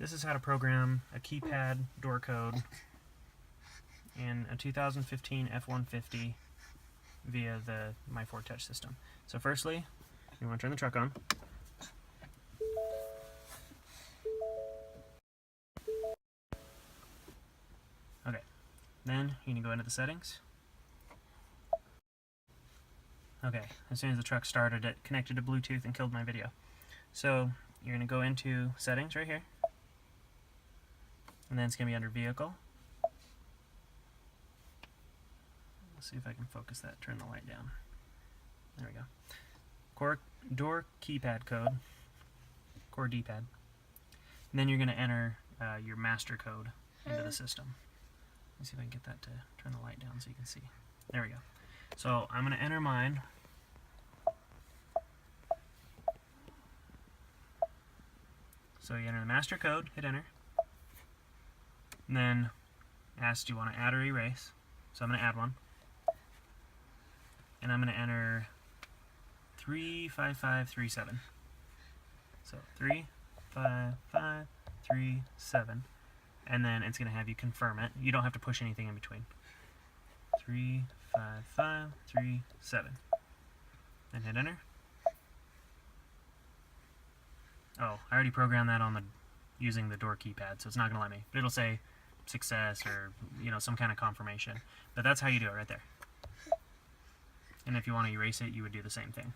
This is how to program a keypad door code in a 2015 F-150 via the My Ford Touch system. So firstly, you want to turn the truck on. Okay, then you can go into the settings. Okay, as soon as the truck started, it connected to Bluetooth and killed my video. So you're going to go into settings right here, and then it's going to be under vehicle. Let's see if I can focus that, turn the light down. There we go. Core door keypad code, core D-pad. And then you're going to enter your master code into the system. Let's see if I can get that to turn the light down so you can see. There we go. So I'm going to enter mine. So you enter the master code, hit enter. And then ask, do you want to add or erase? So I'm going to add one. And I'm going to enter 35537. So 35537. And then it's going to have you confirm it. You don't have to push anything in between. 35537. And hit enter. Oh, I already programmed that on the using the door keypad, so it's not going to let me. But it'll say success or some kind of confirmation. But that's how you do it right there. And if you want to erase it, you would do the same thing.